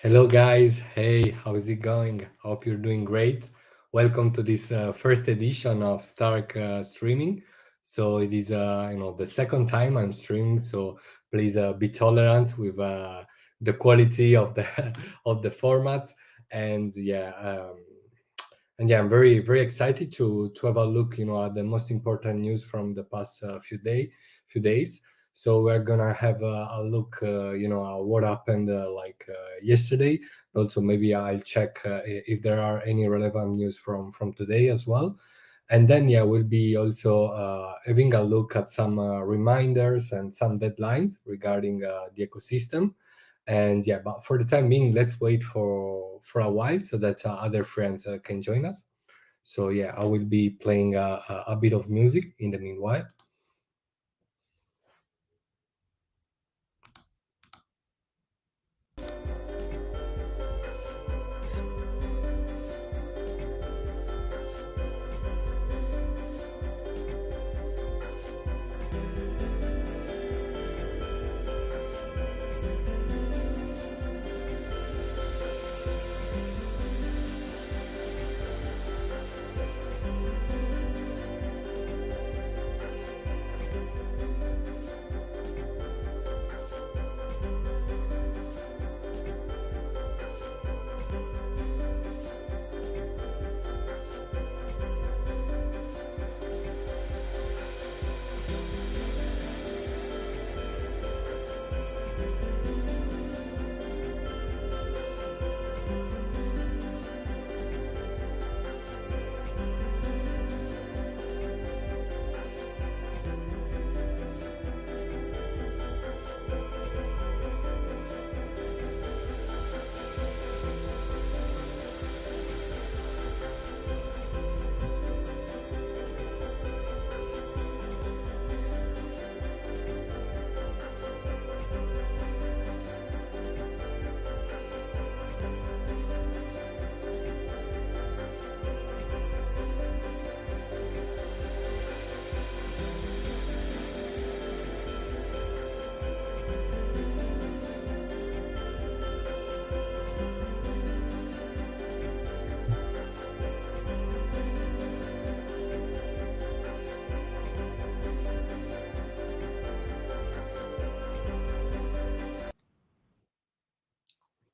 Hello, guys. Hey, how's it going? Hope you're doing great. Welcome to this first edition of Stark Streaming. So it is, the second time I'm streaming. So please be tolerant with the quality of the of the format. And yeah, I'm very excited to have a look, at the most important news from the past few days. So we're gonna have a look, what happened yesterday. Also, maybe I'll check if there are any relevant news from today as well. And then yeah, we'll be also having a look at some reminders and some deadlines regarding the ecosystem. And yeah, but for the time being, let's wait for a while so that other friends can join us. So yeah, I will be playing a bit of music in the meanwhile.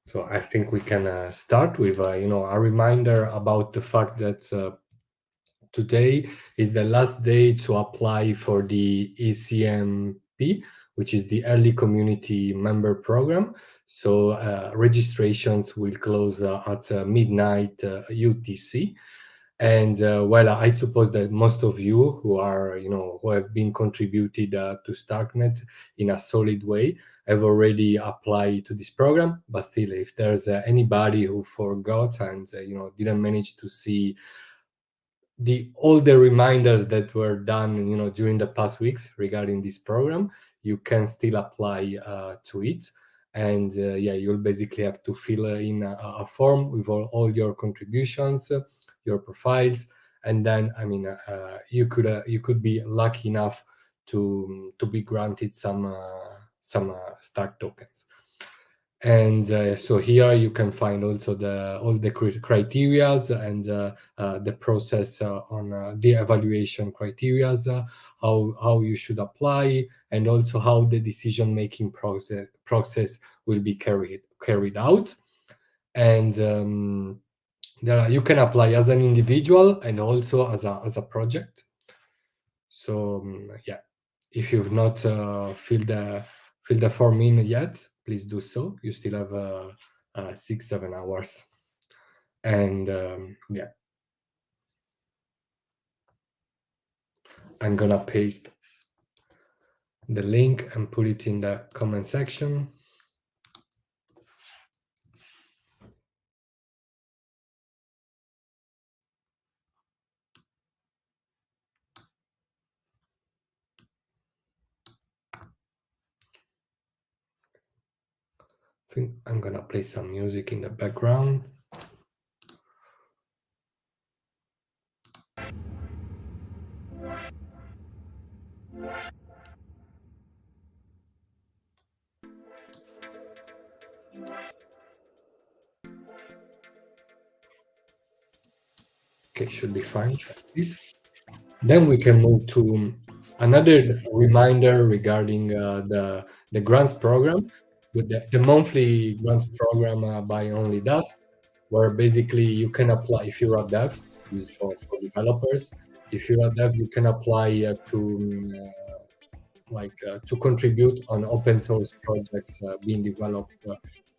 So I think we can start with a reminder about the fact that today is the last day to apply for the ECMP, which is the Early Community Member Program. So registrations will close at midnight UTC. And well, I suppose that most of you who have been contributed to StarkNet in a solid way have already applied to this program. But still, if there's anybody who forgot and didn't manage to see all the reminders that were done during the past weeks regarding this program, you can still apply to it. And yeah, you'll basically have to fill in a form with all your contributions, your profiles, and then you could be lucky enough to be granted some Stark tokens. And so here you can find also all the criterias and the process on the evaluation criterias, how you should apply, and also how the decision making process will be carried out. And you can apply as an individual and also as a project. So yeah, if you've not filled the form in yet, please do so. You still have 6-7 hours. And yeah, I'm gonna paste the link and put it in the comment section. I think I'm gonna play some music in the background. Okay, should be fine. Like this. Then we can move to another reminder regarding the grants program, with the monthly grants program by Only Dust, where basically you can apply if you're a dev. This is for developers. If you're a dev, you can apply to contribute on open source projects being developed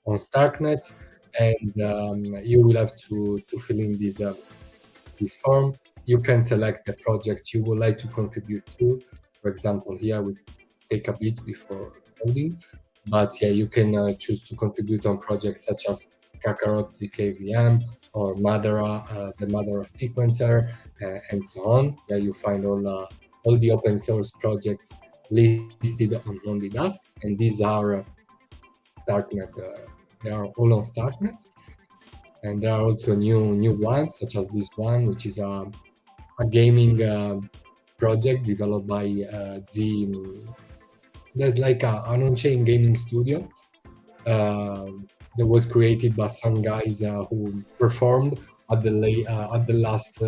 on Starknet, and you will have to fill in this form. You can select the project you would like to contribute to. For example, here we take a bit before loading, but yeah, you can choose to contribute on projects such as Kakarot ZKVM or Madara, the Madara sequencer, and so on. Yeah, you find all the open source projects listed on OnlyDust, and these are Starknet. They are all on Starknet, and there are also new ones such as this one, which is a gaming project developed by there's like an on-chain gaming studio uh, that was created by some guys who performed at the last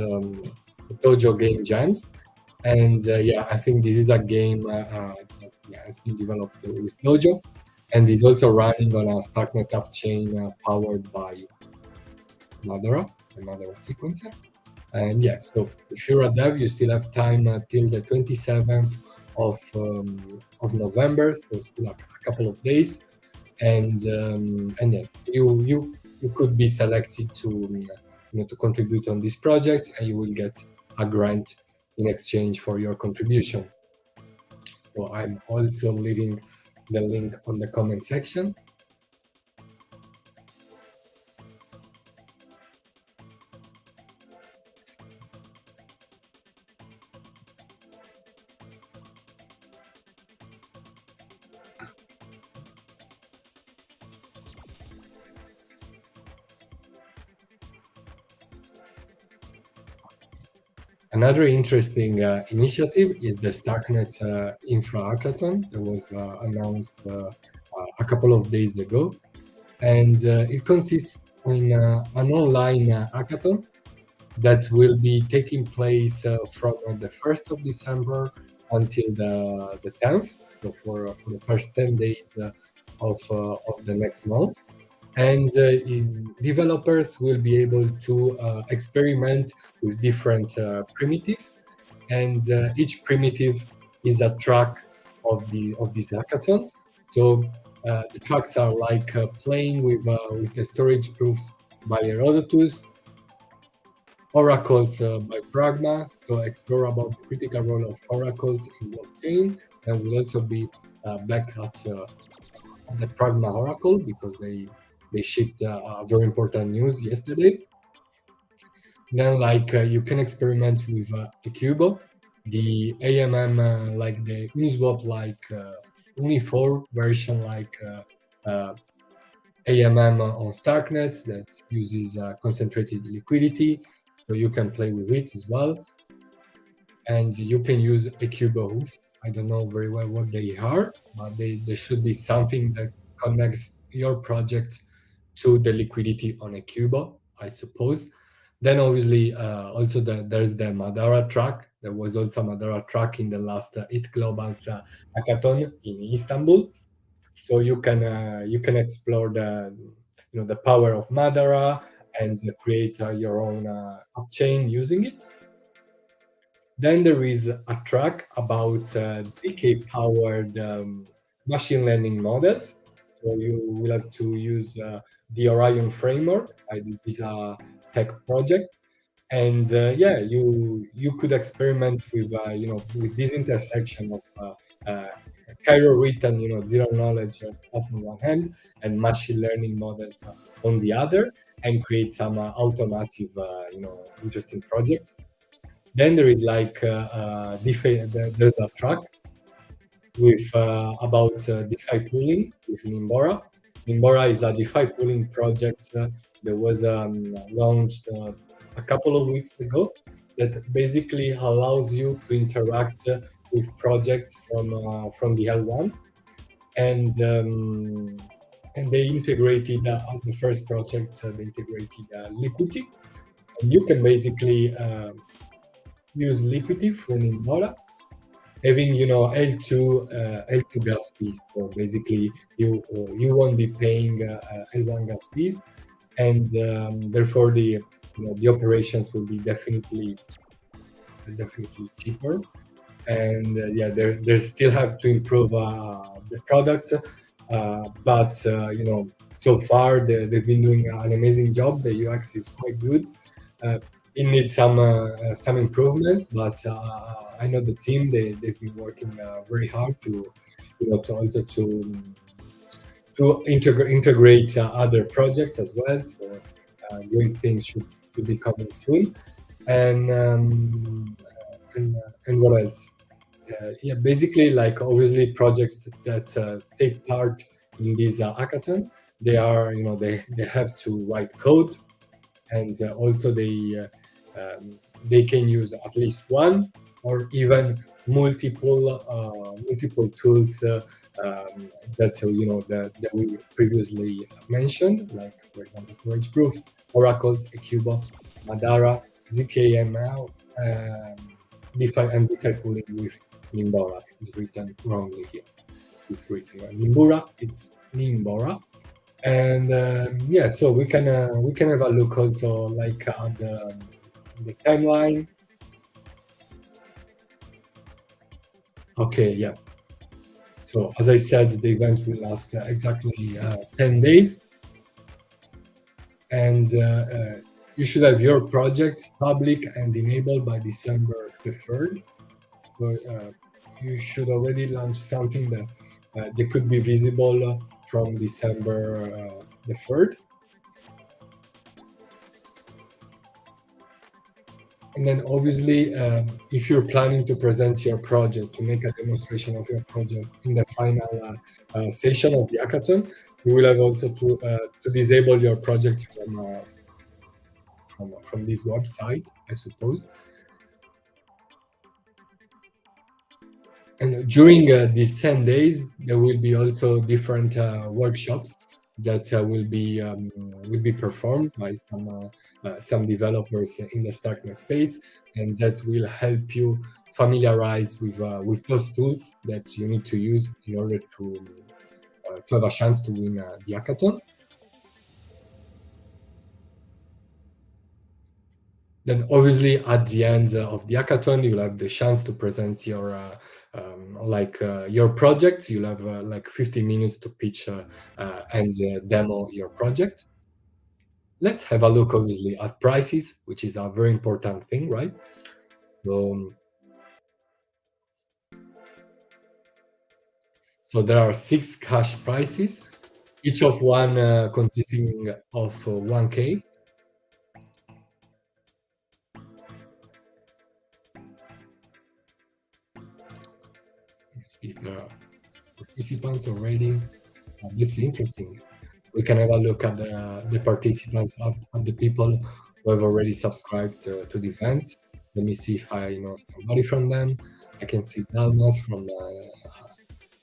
Dojo Game Jams. And yeah, I think this is a game that has been developed with Dojo, and is also running on a Starknet app chain powered by Madara, the Madara sequencer. And yeah, so if you're a dev, you still have time till the 27th of November, so still a couple of days, and then you could be selected to to contribute on this project, and you will get a grant in exchange for your contribution. So I'm also leaving the link on the comment section. Another interesting initiative is the Starknet Infra Hackathon that was announced a couple of days ago. And it consists in an online hackathon that will be taking place from the 1st of December until the 10th, so for the first 10 days of the next month. And developers will be able to experiment with different primitives, and each primitive is a track of this hackathon. So the tracks are like playing with the storage proofs by Herodotus, oracles by Pragma, so explore about the critical role of oracles in blockchain, and we'll also be back at the Pragma Oracle because they shipped very important news yesterday. Then, like you can experiment with Ecubo, the AMM, like the Uniswap, like Uni4 version, like AMM on Starknet that uses concentrated liquidity, so you can play with it as well. And you can use Ecubo hooks. I don't know very well what they are, but they should be something that connects your project to the liquidity on a Cubo, I suppose. Then obviously also there's the Madara track. There was also Madara track in the last It Global's hackathon in Istanbul. So you can explore the power of Madara and create your own chain using it. Then there is a track about decay-powered machine learning models. So you will have to use the Orion framework. This is a tech project, and yeah, you could experiment with with this intersection of Cairo written zero knowledge of on one hand and machine learning models on the other, and create some automotive interesting projects. Then there is like DeFi. There's a track with about DeFi pooling with Nimbora. Nimbora is a DeFi pooling project that was launched a couple of weeks ago. That basically allows you to interact with projects from the L1, and they integrated as the first project. They integrated liquidity. And you can basically use liquidity from Nimbora, having L2 gas fees. So basically, you won't be paying L1 gas fees, and therefore the operations will be definitely cheaper. And yeah, they still have to improve the product, but so far they've been doing an amazing job. The UX is quite good. It needs some improvements, but I know the team, they've been working very hard to to also to integrate other projects as well. So great things should be coming soon. And and what else? Yeah, basically, like obviously projects that take part in this hackathon, they are they have to write code, and also they can use at least one or even multiple tools that that we previously mentioned, like for example storage proofs, oracles, Ecuba, Madara, zkML, DeFi, and DeFi pooling with Nimbora. It's written wrongly here. It's written Nimbura. It's Nimbora. And yeah, so we can have a look also like at the timeline. Okay, yeah. So as I said, the event will last exactly 10 days, and you should have your projects public and enabled by December the 3rd. So you should already launch something that they could be visible from December the 3rd. And then obviously, if you're planning to present your project, to make a demonstration of your project in the final session of the hackathon, you will have also to disable your project from this website, I suppose. And during these 10 days, there will be also different workshops that will be performed by some developers in the Starknet space, and that will help you familiarize with those tools that you need to use in order to have a chance to win the hackathon. Then obviously at the end of the hackathon, you'll have the chance to present your your project. You'll have like 50 minutes to pitch and demo your project. Let's have a look obviously at prices, which is a very important thing, right? So, so there are 6 cash prizes, each of one consisting of 1K. Let's see if there are participants already. That's interesting. We can have a look at the participants, at the people who have already subscribed to the event. Let me see if I know somebody from them. I can see Dalmas from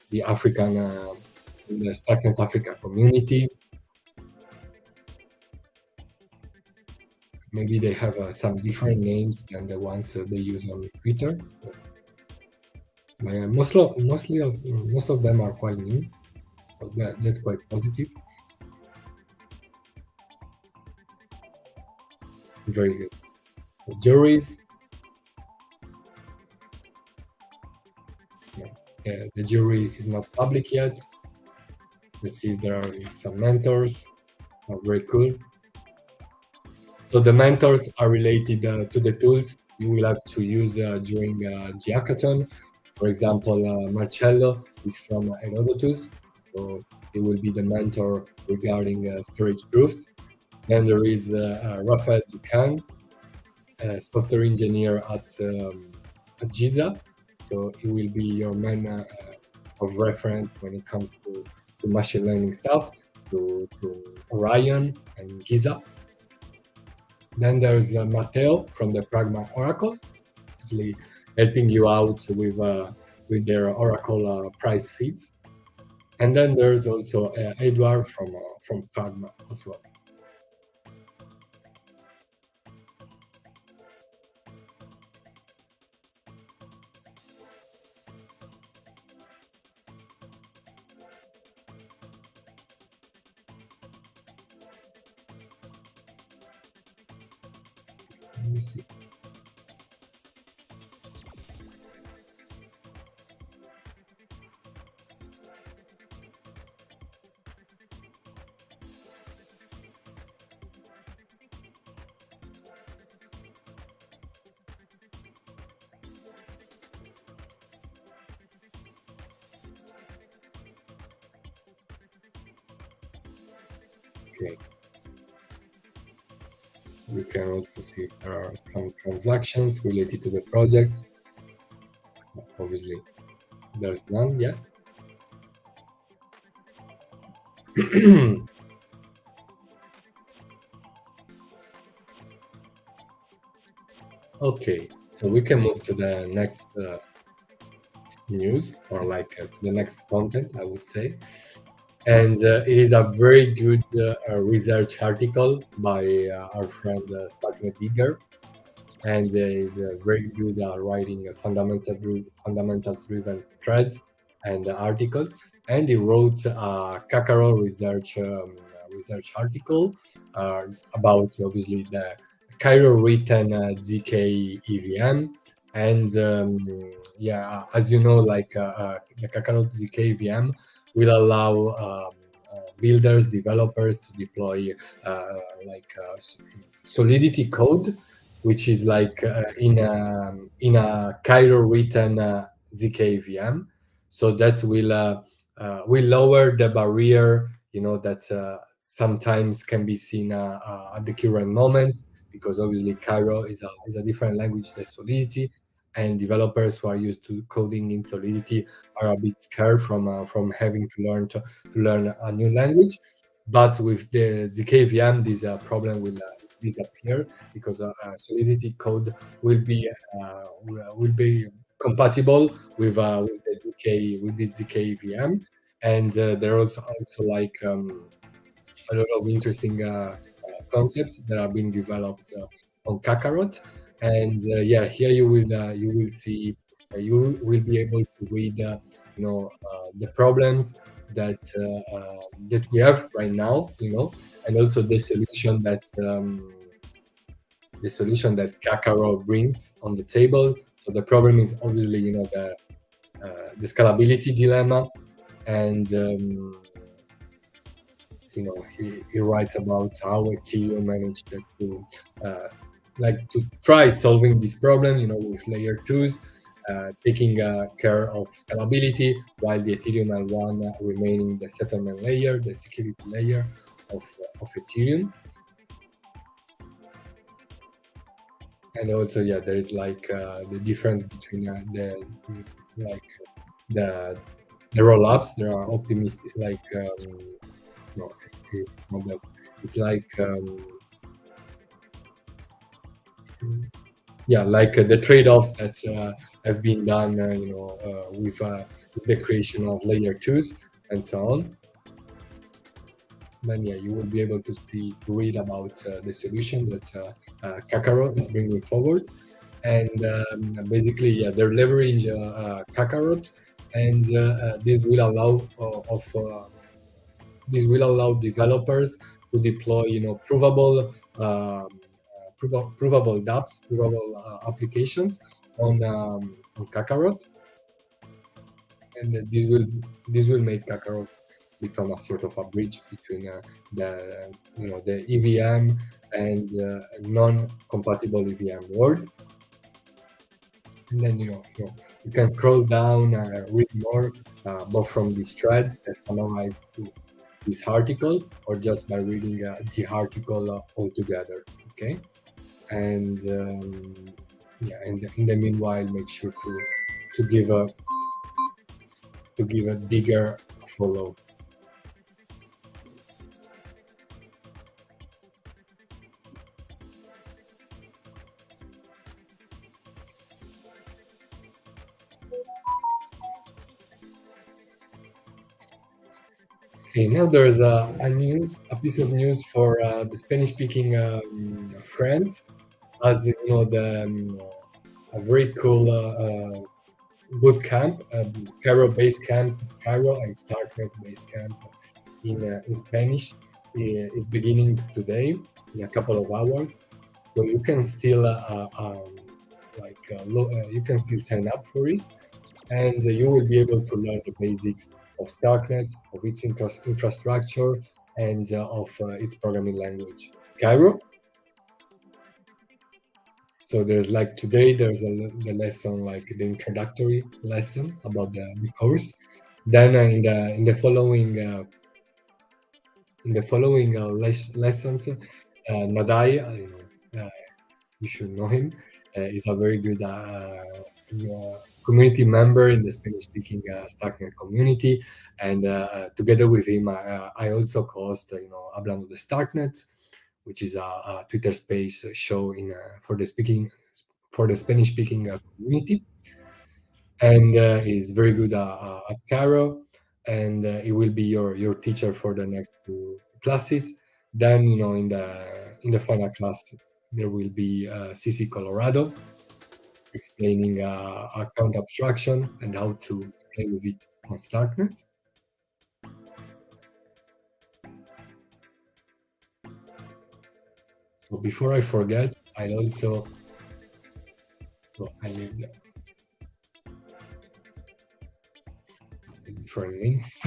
the African, the Starknet Africa community. Maybe they have some different names than the ones they use on Twitter. So, most of them are quite new. So that's quite positive. Very good. The juries. The jury is not public yet. Let's see if there are some mentors. Oh, very cool. So the mentors are related to the tools you will have to use during the hackathon. For example, Marcello is from Herodotus, so he will be the mentor regarding storage proofs. Then there is Rafael Ducan, software engineer at Giza. So he will be your man of reference when it comes to machine learning stuff, to Orion and Giza. Then there's Matteo from the Pragma Oracle, actually helping you out with their Oracle price feeds. And then there's also Edward from Pragma as well. me see. Okay. We can also see if there are some transactions related to the projects. Obviously, there's none yet. Okay, so we can move to the next news, or like to the next content, I would say. And it is a very good research article by our friend Digger, and is very good at writing fundamentals driven threads and articles. And he wrote a Kakaro research article about obviously the Cairo written ZK EVM. And yeah, as you know, like the Kakaro ZK EVM will allow builders, developers to deploy like Solidity code, which is like in a Cairo written ZK VM. So that will lower the barrier, that sometimes can be seen at the current moments, because obviously Cairo is a different language than Solidity, and developers who are used to coding in Solidity are a bit scared from having to learn a new language. But with the ZK VM, this problem will disappear, because Solidity code will be compatible with the ZK with this ZK VM, and there are also like a lot of interesting concepts that are being developed on Kakarot. And yeah, here you will see you will be able to read the problems that we have right now, and also the solution that Kakarot brings on the table. So the problem is obviously the scalability dilemma, and he writes about how Ethereum managed uh, to try solving this problem, with layer twos, taking care of scalability, while the Ethereum L1 remaining the settlement layer, the security layer of Ethereum. And also, yeah, there is like the difference between like the the roll-ups. There are optimistic, like no, it's not that. It's like yeah, like the trade-offs that have been done, with the creation of layer twos and so on. Then yeah, you will be able to read about the solution that Kakarot is bringing forward, and basically, yeah, they're leveraging Kakarot, and this will allow developers to deploy, provable dApps, provable applications on Kakarot, and this will make Kakarot become a sort of a bridge between the EVM and non-compatible EVM world. And then you can scroll down, read more, both from these threads that summarize this article, or just by reading the article altogether. Okay, and yeah, and in the meanwhile, make sure to give a digger a follow. Okay, now there's a piece of news for the Spanish-speaking friends, as you know, a very cool boot camp, Cairo base camp, Cairo and StarkNet base camp in Spanish is beginning today in a couple of hours. So you can still you can still sign up for it, and you will be able to learn the basics of StarkNet, of its infrastructure, and of its programming language, Cairo. So there's like today there's the lesson, like the introductory lesson about the course. Then in the following lessons, Nadai, you should know him, is a very good community member in the Spanish-speaking StarkNet community, and together with him, I also host, Hablando de StarkNet, which is a Twitter Space show for the Spanish-speaking community, and he's very good at Caro, and he will be your teacher for the next two classes. Then, in the final class, there will be CC Colorado explaining account abstraction and how to play with it on StarkNet. So before I forget, I leave the different links.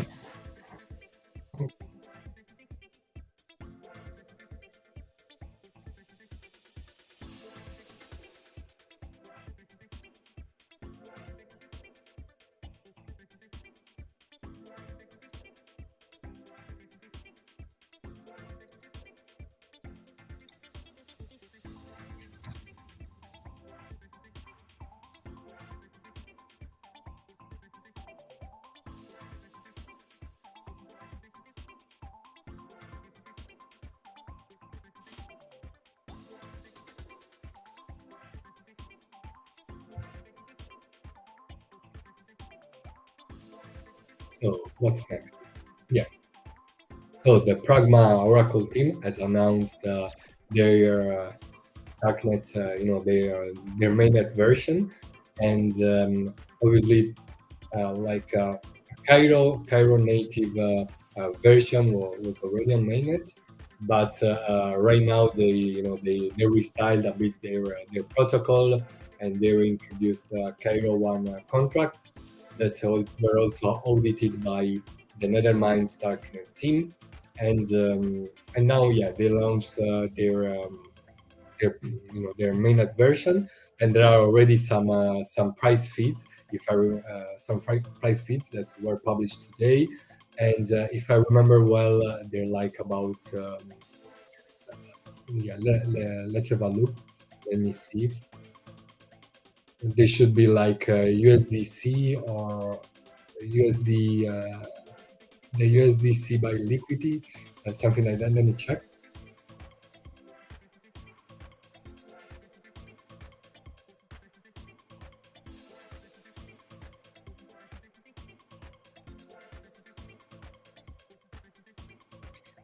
So what's next? Yeah. So the Pragma Oracle team has announced their darknet, their mainnet version, and obviously, like Cairo native version was already on mainnet, but right now they restyled a bit their protocol, and they introduced Cairo one contracts that were also audited by the Nethermind Darknet team, and now, yeah, they launched their mainnet version, and there are already some price feeds, price feeds that were published today, and if I remember well, they're like about yeah. Let's have a look. Let me see. They should be like USDC or USD, the USDC by liquidity, something like that. Let me check.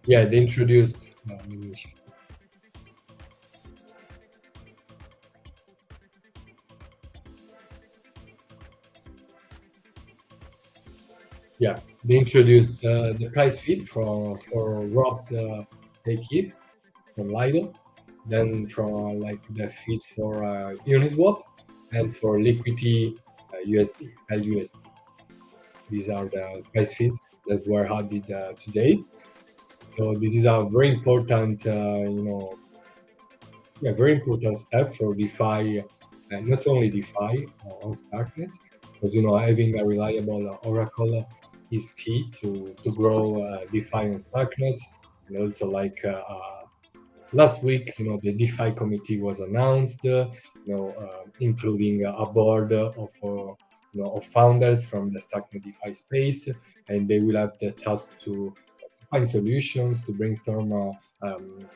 Yeah, they introduced. Let me check. Yeah, they introduced the price feed for Rob the kit from Lido, then for like the feed for Uniswap, and for Liquidity USD LUSD. These are the price feeds that were added today. So this is a very important, very important step for DeFi, and not only DeFi on StarkNet, but having a reliable oracle is key to grow DeFi on StarkNet, and also like last week, the DeFi committee was announced, including a board of founders from the StarkNet DeFi space, and they will have the task to find solutions, to brainstorm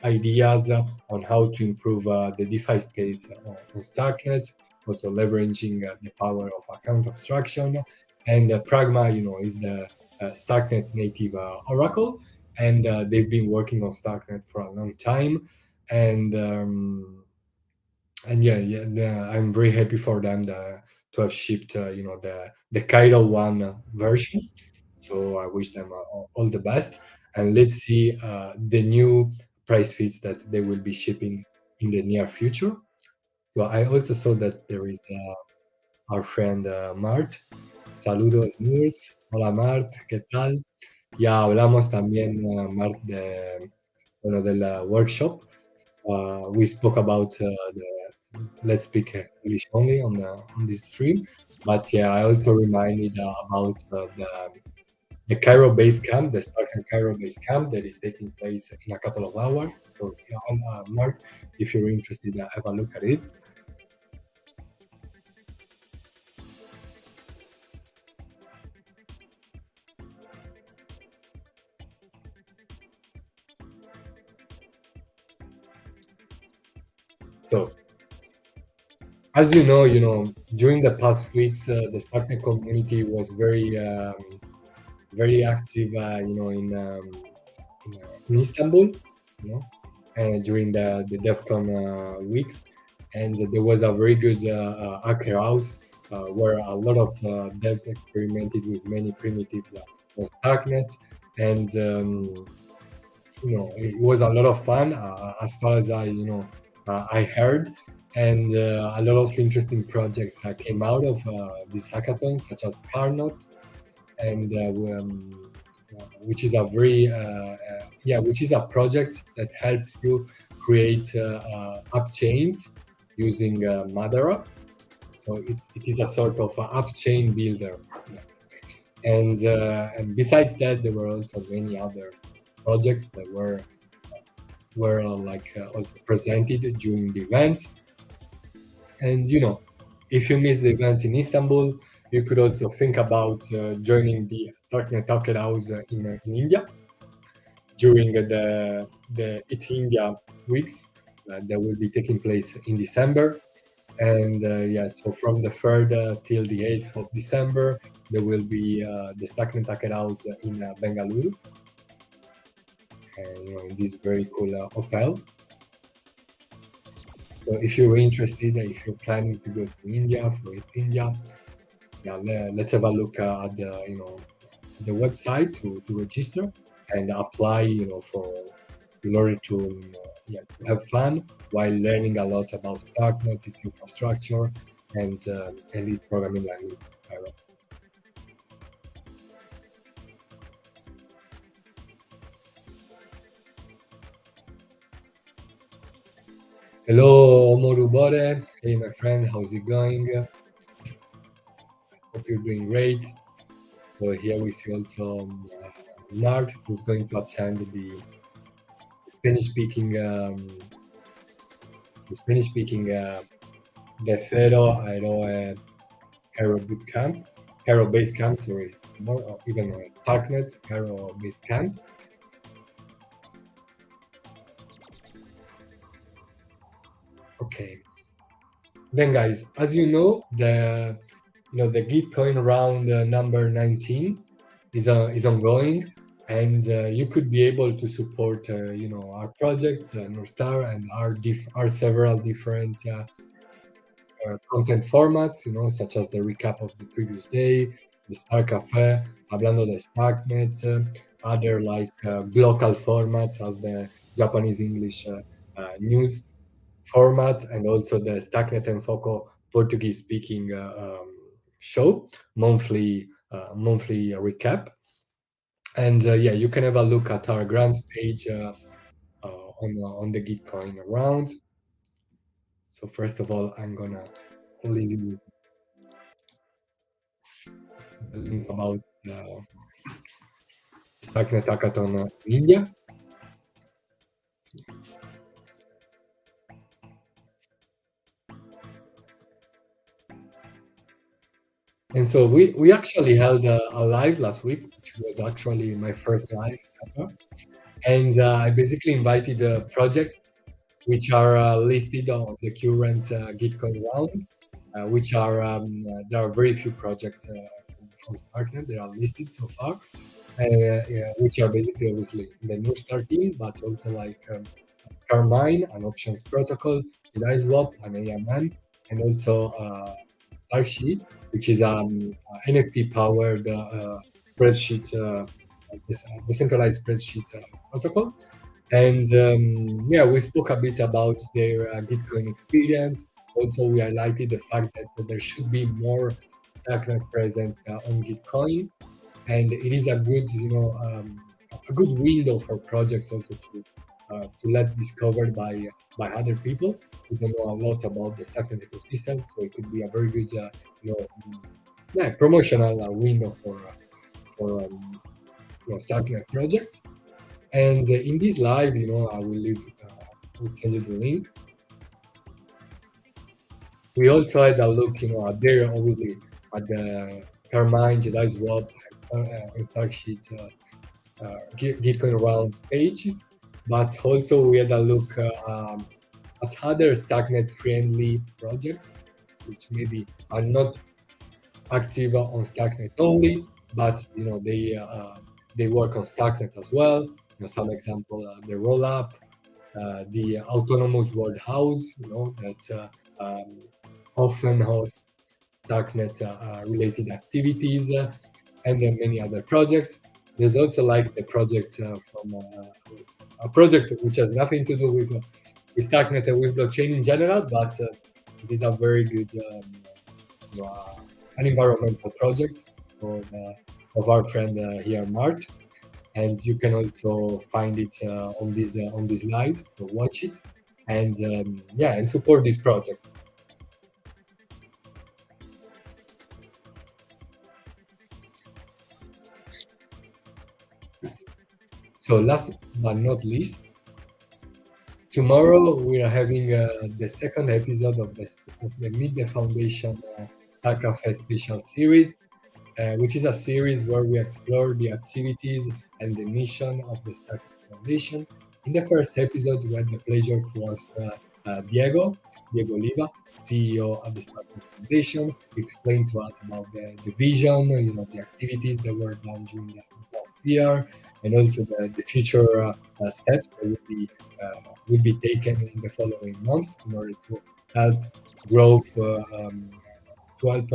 ideas on how to improve the DeFi space on StarkNet, also leveraging the power of account abstraction. And Pragma, is the StarkNet native oracle, and they've been working on StarkNet for a long time, and I'm very happy for them to have shipped, the Cairo one version. So I wish them all the best, and let's see the new price feeds that they will be shipping in the near future. So I also saw that there is our friend Mart. Saludos, Nurs. Hola, Mart. ¿Qué tal? Ya hablamos también, Mart, bueno, del workshop. We spoke about the Let's Speak English only on this stream. But yeah, I also reminded about the Cairo base camp, the Stark and Cairo base camp that is taking place in a couple of hours. So, yeah, Mark, if you're interested, have a look at it. So, as during the past weeks, the Starknet community was very active, in Istanbul, during the DEF CON weeks. And there was a very good hacker house where a lot of devs experimented with many primitives for Starknet. And, it was a lot of fun as far as I heard. And a lot of interesting projects came out of this hackathon, such as Carnot, and which is a which is a project that helps you create app chains using Madara. So it is a sort of app chain builder. And besides that, there were also many other projects that were also presented during the event. And if you miss the events in Istanbul, you could also think about joining the Starknet Hacker House in India during the It India weeks that will be taking place in December. And so from the 3rd till the 8th of December, there will be the Starknet Hacker House in Bengaluru, in this very cool hotel. So if you're interested, if you're planning to go to India for It India, let's have a look at the website to register and apply, in order to have fun while learning a lot about Starknet, its infrastructure, and its programming language. Hello, Morubore. Hey, my friend, how's it going? Hope you're doing great. So here we see also Mart, who's going to attend the Spanish-speaking De Cero Aero Cairo Boot Camp, Cairo Base Camp, sorry, more or even Darknet Cairo Base Camp. Okay. Then, guys, as you know, the Gitcoin round number 19 is ongoing, and you could be able to support our projects, North Star, and our several different content formats, such as the recap of the previous day, the Star Cafe, Hablando de Starknet, other like local formats as the Japanese English news format, and also the Starknet and Foco Portuguese speaking show, monthly recap. And you can have a look at our grants page on the Gitcoin round. So first of all, I'm gonna leave you a link about Starknet Hackathon in India. And so we actually held a live last week, which was actually my first live ever. And I basically invited projects which are listed on the current Gitcoin round, which are there are very few projects from Starknet that are listed so far, which are basically obviously the New Star team, but also like Carmine, an options protocol, Swap, an AMM, and also Starksheet, which is NFT powered spreadsheet, decentralized spreadsheet protocol. And yeah, we spoke a bit about their Gitcoin experience. Also, we highlighted the fact that there should be more Darknet present on Gitcoin, and it is a good, a good window for projects also to let discovered by other people who don't know a lot about the Darknet ecosystem. So it could be a very good, you know, yeah, promotional window for Darknet projects. And in this live, I will leave, I will send you the link. We all tried a look, at there, obviously, at the Carmine, Jedi Swap, and Starksheet Gitcoin rounds pages, but also we had a look at other Stacknet friendly projects, which maybe are not active on Stacknet only, but they work on Stacknet as well. Some example, the Rollup, the Autonomous World House, that often hosts Darknet related activities, and then many other projects. There's also like the project from a project which has nothing to do with Darknet and with blockchain in general, but it is a very good you know, uh, an environmental project of our friend here, Mart. And you can also find it on these lives, so watch it, and yeah, and support these projects. So last but not least, tomorrow we are having the second episode of the Meet the Foundation Star Cafe special series, which is a series where we explore the activities and the mission of the Star Cafe Foundation. In the first episode, we had the pleasure to host Diego Oliva, CEO of the Star Cafe Foundation. He explained to us about the vision, the activities that were done during the past year, and also the future steps that will be taken in the following months in order to help growth, to help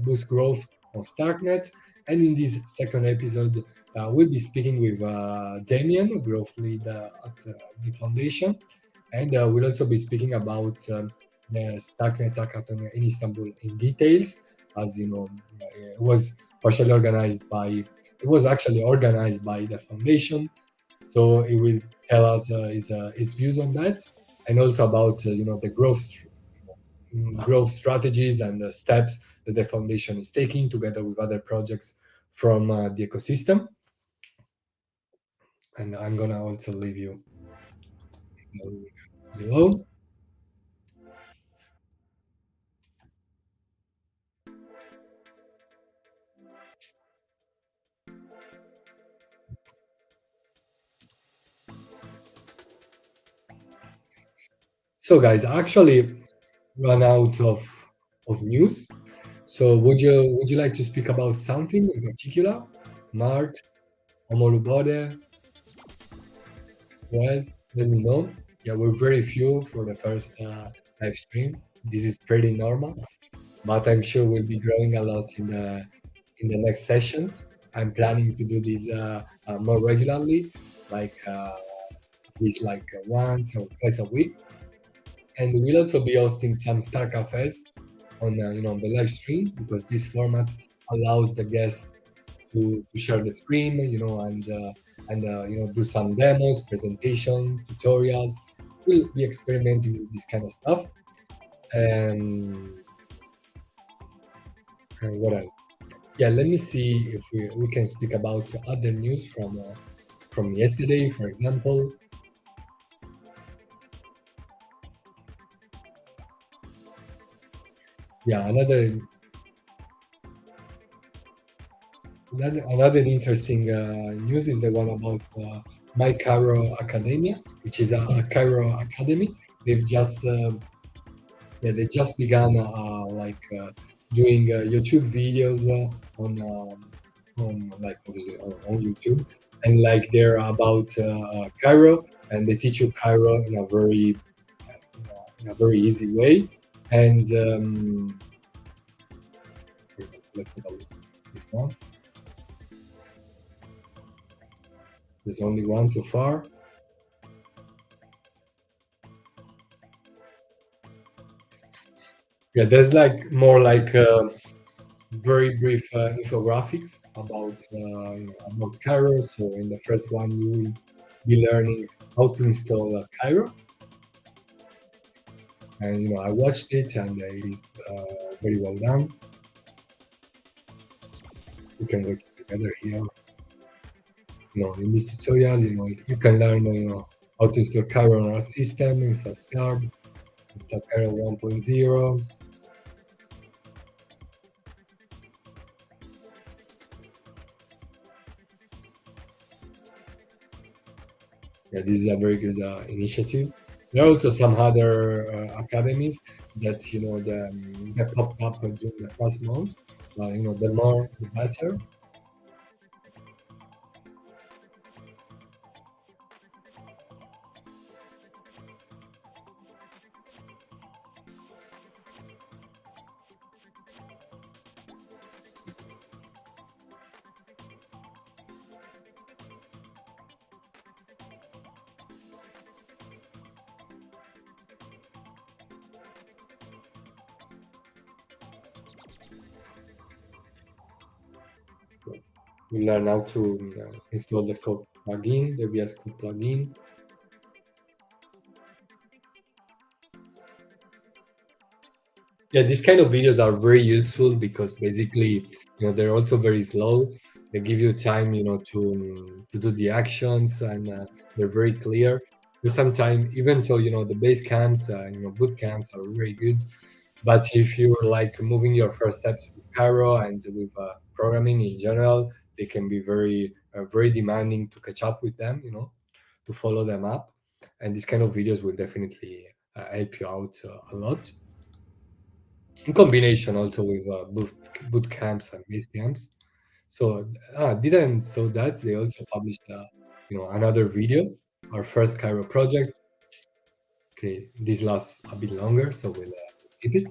boost growth on Starknet. And in this second episode, we'll be speaking with Damien, growth lead at the foundation, and we'll also be speaking about the Starknet hackathon in Istanbul in details. As you know, it was partially organized by. It was actually organized by the foundation, so it will tell us his views on that, and also about the growth strategies and the steps that the foundation is taking together with other projects from the ecosystem. And I'm gonna also leave you below. So guys, I actually run out of news. So would you like to speak about something in particular? Mart, Omolubode, well, let me know. Yeah, we're very few for the first live stream. This is pretty normal, but I'm sure we'll be growing a lot in the next sessions. I'm planning to do this more regularly, like at least like once or twice a week. And we'll also be hosting some Star Cafes on the live stream, because this format allows the guests to share the screen, and do some demos, presentation, tutorials. We'll be experimenting with this kind of stuff. And what else? Yeah, let me see if we can speak about other news from yesterday, for example. Yeah, another interesting news is the one about My Cairo Academia, which is a Cairo academy. They've just they just began doing YouTube videos on like obviously on YouTube, and like they're about Cairo, and they teach you Cairo in a very easy way. And for example, let's take a look at this one. There's only one so far. Yeah, there's like more like very brief infographics about about Cairo. So in the first one, you will be learning how to install Cairo, and I watched it, and it is very well done. We can watch it together here. In this tutorial, you can learn how to install Cairo on our system, install Scarb, install Cairo 1.0. Yeah, this is a very good initiative. There are also some other academies that that popped up during the past months. The more the better. We learn how to install the code plugin, the VS Code plugin. Yeah, these kind of videos are very useful because basically, they're also very slow. They give you time, to do the actions, and they're very clear. Because sometimes, even though the base camps, boot camps are very good, but if you're like moving your first steps with Cairo and with programming in general, they can be very demanding to catch up with them. To follow them up, and these kind of videos will definitely help you out a lot in combination also with boot camps and base camps. So didn't so that they also published another video, our first Cairo project. Okay, this lasts a bit longer, so we'll keep it.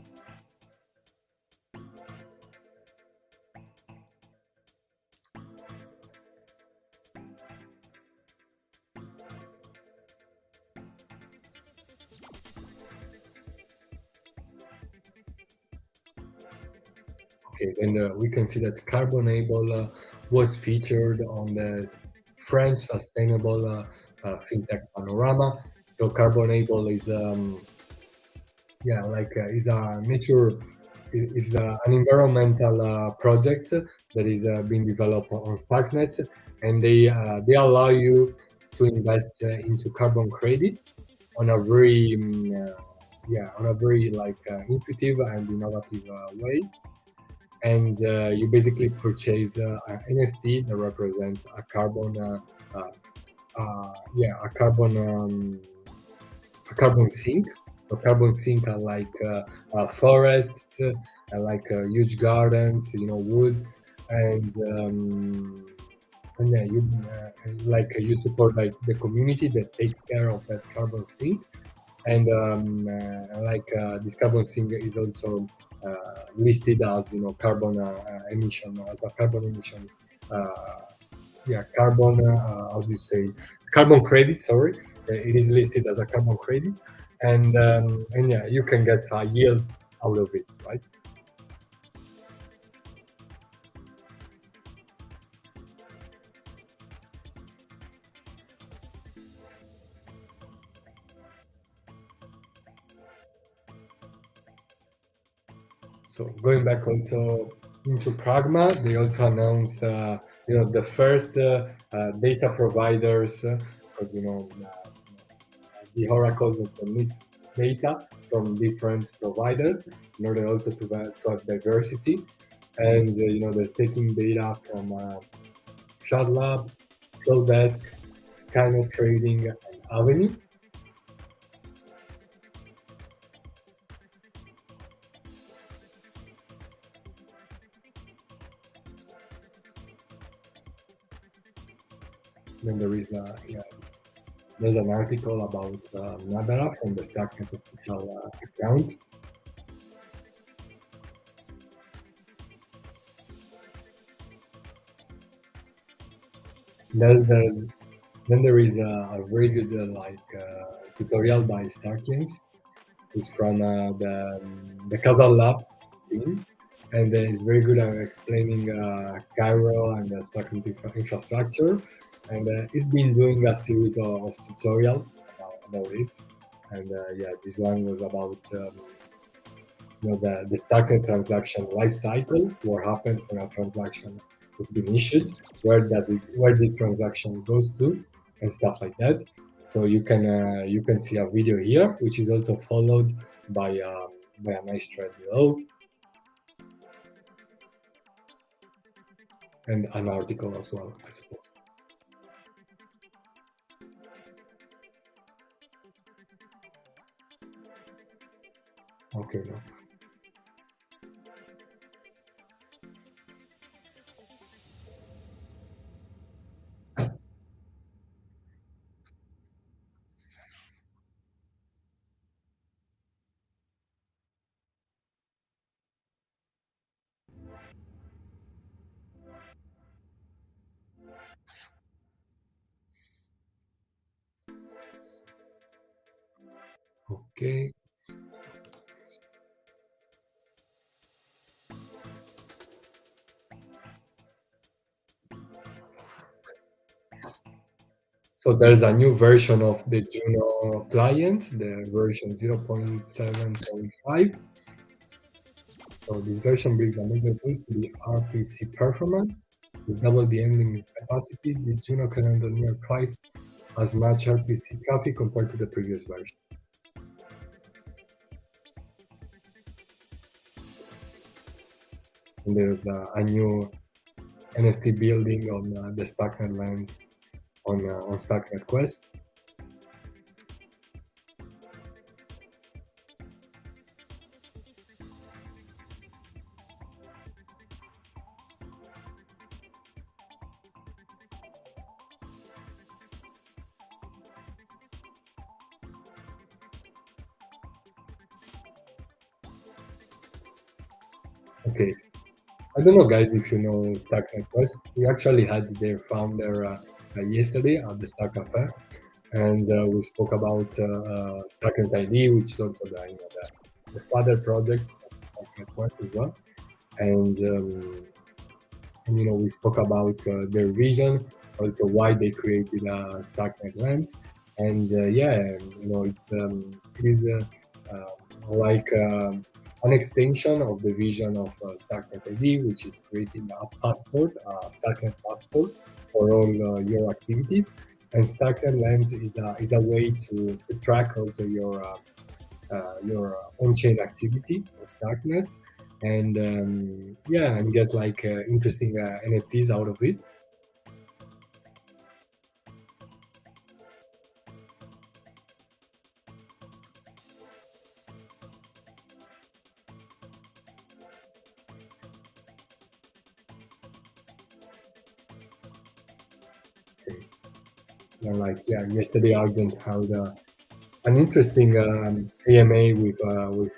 Okay, then we can see that Carbonable was featured on the French Sustainable FinTech Panorama. So Carbonable is yeah, like is a nature is an environmental project that is being developed on Starknet, and they allow you to invest into carbon credit on a very yeah, on a very like intuitive and innovative way. And you basically purchase an NFT that represents a carbon sink. So carbon sink are like forests, like huge gardens, woods, and yeah, you support like the community that takes care of that carbon sink, and this carbon sink is also listed as carbon emission as a carbon emission. Uh, yeah, carbon. How do you say? Carbon credit. Sorry, it is listed as a carbon credit, and yeah, you can get a yield out of it, right? So going back also into Pragma, they also announced the first data providers because the oracles also needs data from different providers in order also to have diversity, and they're taking data from Shard Labs, Desk, kind of trading, and Avenue. Then there is a yeah, there's an article about Nabera from the StarkNet official account. There's Then there is a very good tutorial by StarkStreams, who's from the Kazan Labs team, and is very good at explaining Cairo and the StarkNet infrastructure. And he's been doing a series of tutorial about it. And yeah, this one was about the StarkNet transaction life cycle, what happens when a transaction has been issued, where this transaction goes to, and stuff like that. So you can see a video here, which is also followed by a nice thread below and an article as well, I suppose. Okay, no. Okay. So there's a new version of the Juno client, the version 0.7.5. So this version brings a major boost to the RPC performance. With double the ending capacity, the Juno can handle near twice as much RPC traffic compared to the previous version. And there's a new NFT building on the StarkNet lands on StarkNet Quest. Okay, I don't know, guys, if you know StarkNet Quest. We actually had their founder yesterday at the Star Cafe, and we spoke about StarkNet ID, which is also the father project of StarkNet Quest as well. And we spoke about their vision, also why they created StarkNet Lands, and yeah, it is like an extension of the vision of StarkNet ID, which is creating a passport, a StarkNet passport for all your activities. And StarkNet Lens is a way to track also your on-chain activity of StarkNet, and yeah, and get like interesting NFTs out of it. And like yeah, yesterday Argent held an interesting AMA with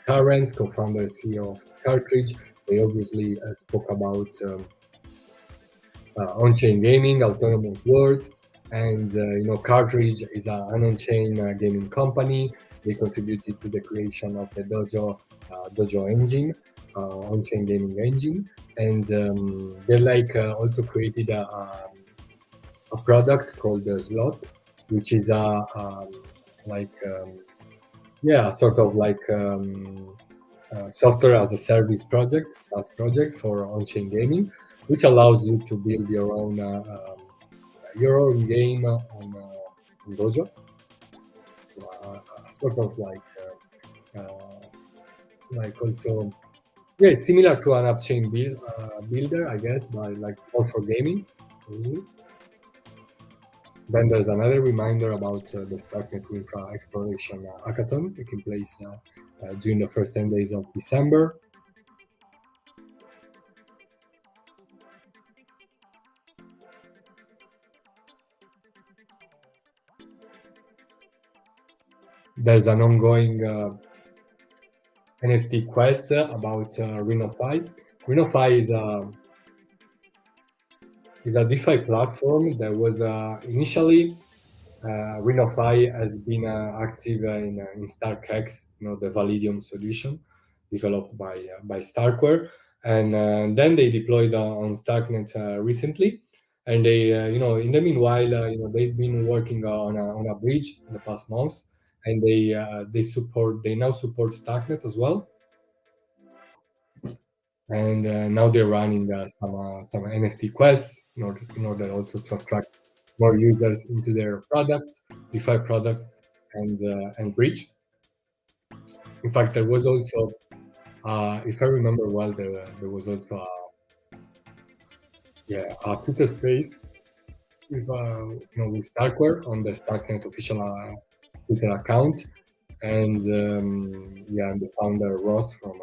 Terrence, co-founder CEO of Cartridge. They obviously spoke about on-chain gaming, autonomous worlds, and Cartridge is an on-chain gaming company. They contributed to the creation of the Dojo engine, on-chain gaming engine, and they like also created a product called the Slot, which is a like yeah, sort of like software as a service project, SaaS project for on-chain gaming, which allows you to build your own game on Dojo, sort of like also yeah, it's similar to an upchain builder, I guess, but like more for gaming, usually. Then there's another reminder about the StarkNet Infra Exploration Hackathon taking place during the first 10 days of December. There's an ongoing NFT quest about Reno5. Reno5 is a DeFi platform that was initially RenoFi has been active in StarkX, the Validium solution developed by Starkware, and then they deployed on StarkNet recently. And they, in the meanwhile, they've been working on a bridge in the past months, and they now support StarkNet as well, and now they're running some NFT quests in order also to attract more users into their products, DeFi products, and Bridge. In fact, there was also, if I remember well, there was also a Twitter space with Starkware on the Starknet official Twitter account, and and the founder Ross from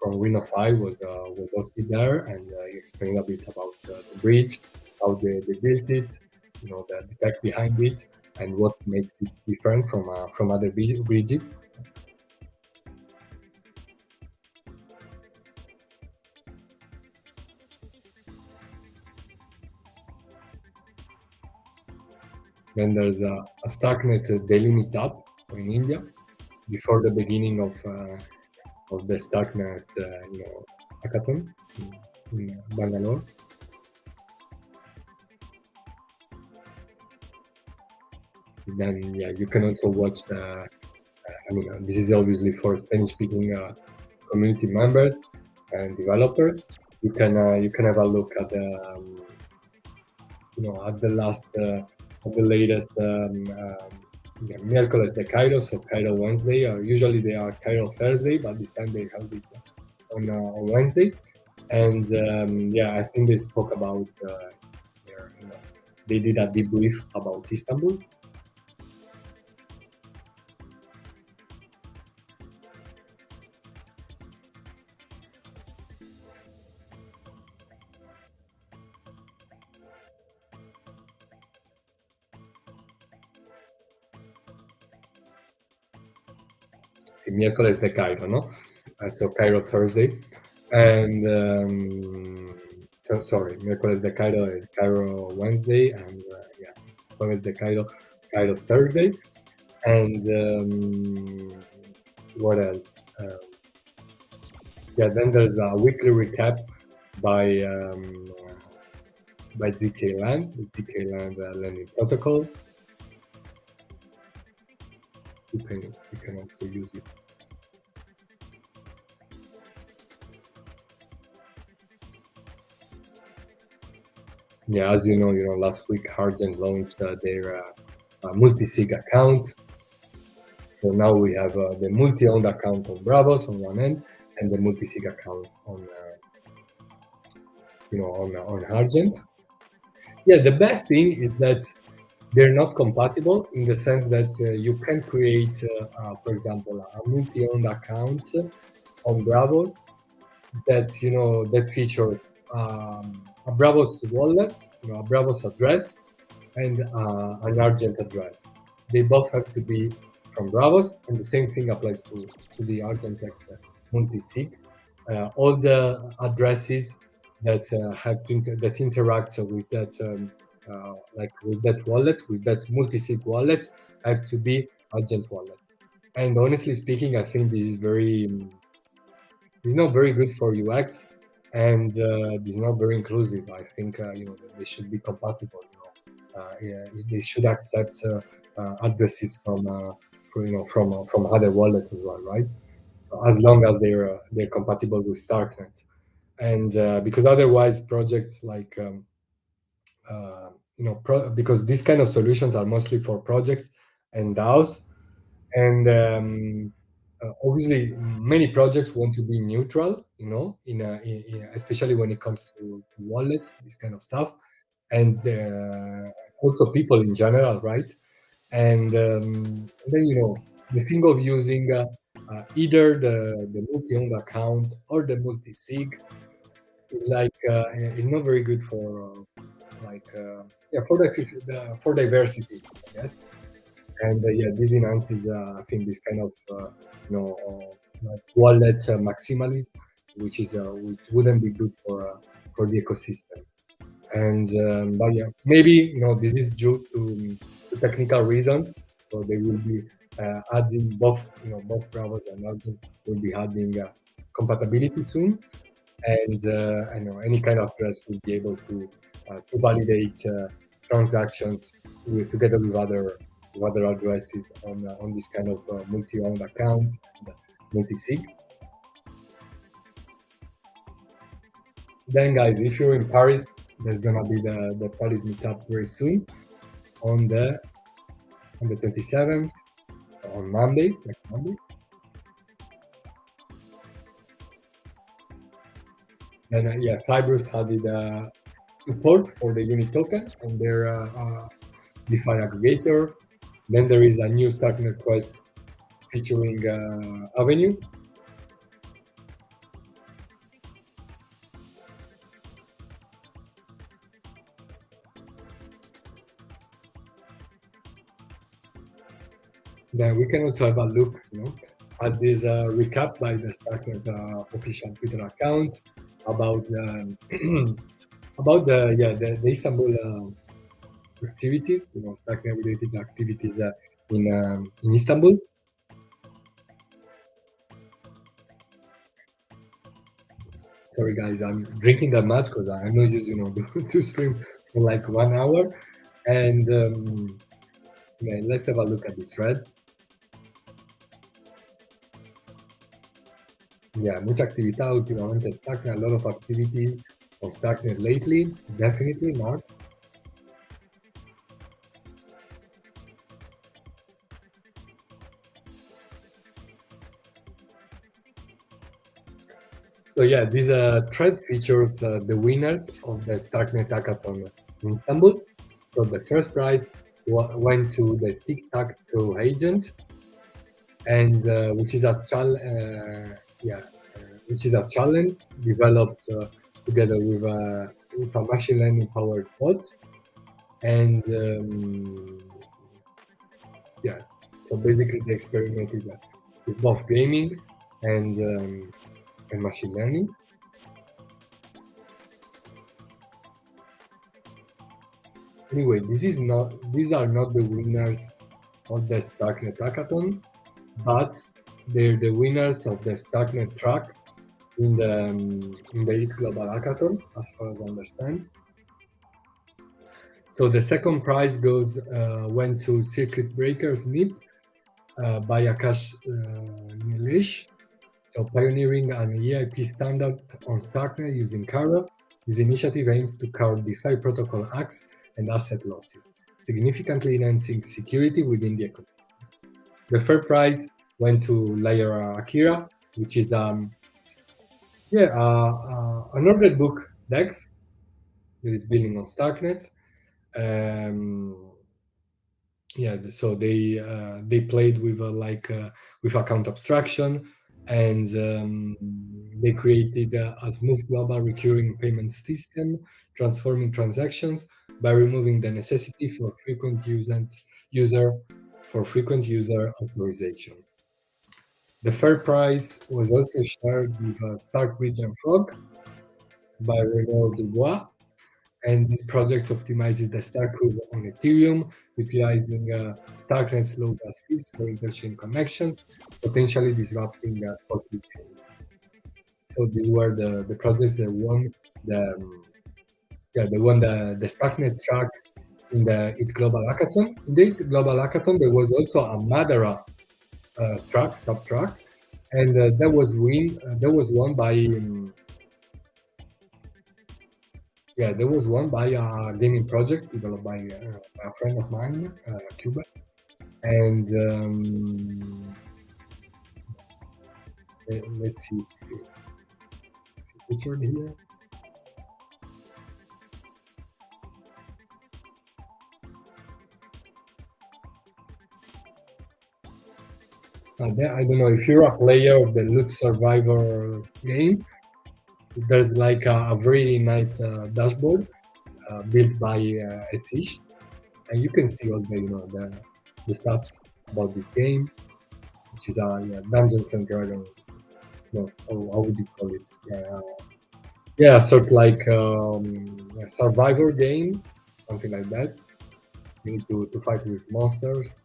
RenoFi was also there, and he explained a bit about the bridge, how they built it, the tech behind it, and what makes it different from other bridges. Then there's a StarkNet daily meetup in India before the beginning of the StarkNet hackathon in Bangalore. Then you can also watch the. This is obviously for Spanish-speaking community members and developers. You can have a look at the at the latest miércoles de Cairo, so Cairo Wednesday. Usually they are Cairo Thursday, but this time they held it on Wednesday. And I think they spoke about they did a debrief about Istanbul. Miércoles de Cairo, no? So Cairo Thursday, and sorry, miércoles de Cairo Wednesday, and jueves de Cairo Thursday, and what else? Then there's a weekly recap by ZK Land, the ZK Land lending protocol. You can also use it. As you know, last week Argent launched their multi-sig account. So now we have the multi-owned account on Bravos on one end, and the multi-sig account on Argent. The bad thing is that they're not compatible in the sense that you can create, for example, a multi-owned account on Bravo that features a Bravos wallet, a Bravos address, and an Argent address. They both have to be from Bravos, and the same thing applies to the Argentex multi-sig. All the addresses that that interact with that with that wallet, with that multi-sig wallet, have to be Argent wallet. And honestly speaking, I think this is not very good for UX, and this is not very inclusive. I think they should be compatible. They should accept addresses from other wallets as well, right? So as long as they're compatible with StarkNet, and because otherwise projects like because these kind of solutions are mostly for projects and DAOs, and obviously many projects want to be neutral, especially when it comes to wallets, this kind of stuff, and also people in general, right? And then the thing of using either the multi-owned account or the multi-sig is is not very good for for diversity, I guess. And this enhances I think this kind of wallet maximalism, which wouldn't be good for the ecosystem. And but maybe this is due to technical reasons. So they will be adding both, both browsers and Origin will be adding compatibility soon, and I know any kind of address will be able to validate transactions together with other addresses on this kind of multi-owned account, multi-sig. Then, guys, if you're in Paris, there's gonna be the Paris meetup very soon on the 27th, on Monday, next Monday. Then, yeah, Cyprus added support for the unit token on their DeFi aggregator. Then there is a new Starknet quest featuring Avenue. Then we can also have a look, at this recap by the Starknet official Twitter account about about the Istanbul activities, Starknet related activities in Istanbul. Sorry, guys, I'm drinking that much because I'm not used, to stream for like 1 hour. And let's have a look at this thread. Yeah, mucha actividad últimamente en Starknet, a lot of activity on Starknet lately, definitely, Mark. So yeah, this thread features the winners of the Starknet hackathon in Istanbul. So the first prize went to the tic-tac-toe agent, and which is a challenge developed together with a machine learning powered bot, and so basically they experimented with both gaming and machine learning. Anyway, these are not the winners of the Starknet hackathon, but they're the winners of the Starknet track in the ETH Global Hackathon, as far as I understand. So the second prize went to Circuit Breakers NIP by Akash Nilesh. So pioneering an EIP standard on Starknet using Kara, this initiative aims to curb DeFi protocol hacks and asset losses, significantly enhancing security within the ecosystem. The third prize went to Layer Akira, which is an ordered book DEX that is building on Starknet. So they played with with account abstraction, and they created a smooth global recurring payment system, transforming transactions by removing the necessity for frequent user authorization. The third prize was also shared with Stark Region Frog by Renaud Dubois, and this project optimizes the Stark Curve on Ethereum, utilizing Starknet's low gas fees for interchain connections, potentially disrupting costly chains. So these were the projects that won the Starknet track in the ETH Global Hackathon. In the ETH Global Hackathon, there was also a Madara sub-track, and that was won by there was one by a gaming project developed by a friend of mine, Cuba, and let's see, featured here. I don't know if you're a player of the Loot Survivor game. There's like a very nice dashboard built by Esish, and you can see all the stats about this game, which is a Dungeons and Dragons. No, how would you call it? Sort of like a survivor game, something like that. You need to fight with monsters,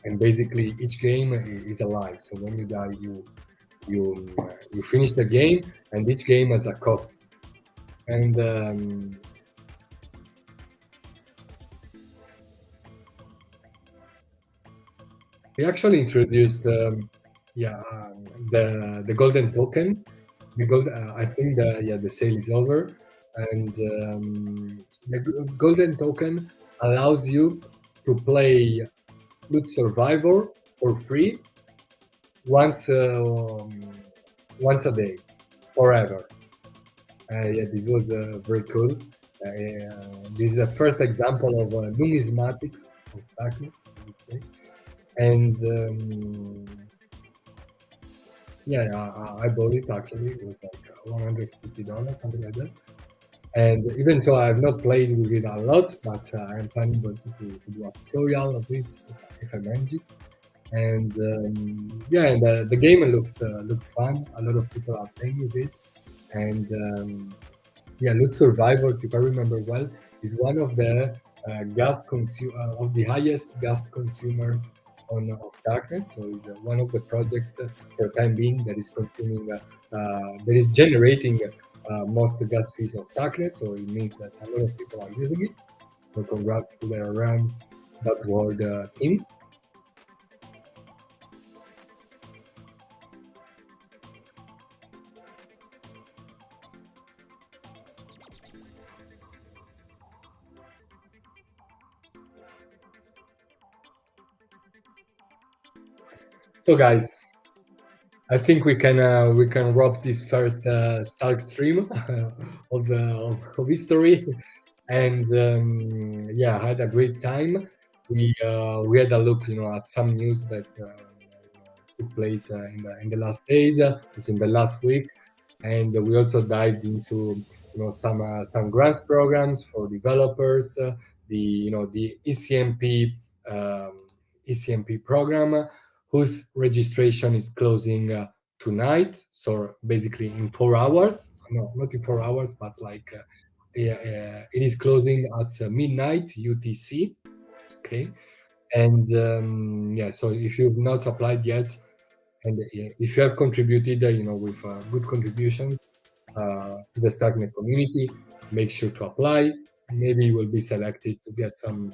and basically each game is alive. So when you die, you finish the game, and each game has a cost. And we actually introduced, yeah, the golden token. The gold, I think the sale is over, and the golden token allows you to play Loot Survivor for free once once a day, forever. Yeah, this was very cool. This is the first example of numismatics on StarkNet, I would say. And yeah, I bought it actually. It was like $150, something like that. And even though I have not played with it a lot, but I am planning to do a tutorial of it if I manage it. And yeah, the game looks fun. A lot of people are playing with it, and yeah, Loot Survivors, if I remember well, is one of the of the highest gas consumers on StarkNet. So it's one of the projects for the time being that is consuming, that is generating most gas fees on StarkNet. So it means that a lot of people are using it. So congrats to the Rams.world team. So guys, I think we can wrap this first Stark stream of history, and yeah, I had a great time. We had a look, at some news that took place in the last days, it's in the last week, and we also dived into some grant programs for developers, the ECMP program, whose registration is closing tonight. So basically in 4 hours. No, not in 4 hours, but like it is closing at midnight UTC. Okay, and yeah. So if you've not applied yet, and if you have contributed, with good contributions to the StarkNet community, make sure to apply. Maybe you will be selected to get some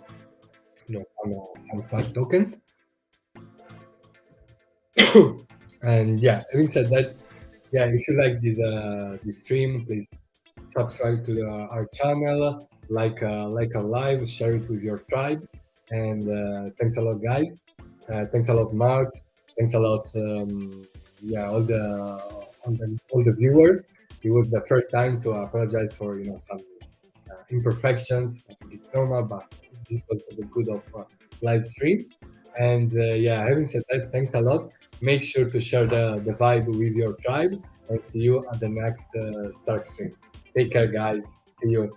Stark tokens. And yeah, having said that, yeah, if you like this stream, please subscribe to our channel, like our live, share it with your tribe, and thanks a lot, guys. Thanks a lot, Mark. Thanks a lot, yeah, all the viewers. It was the first time, so I apologize for some imperfections. I think it's normal, but this is also the good of live streams. And yeah, having said that, thanks a lot. Make sure to share the vibe with your tribe, and see you at the next Stark stream. Take care, guys. See you.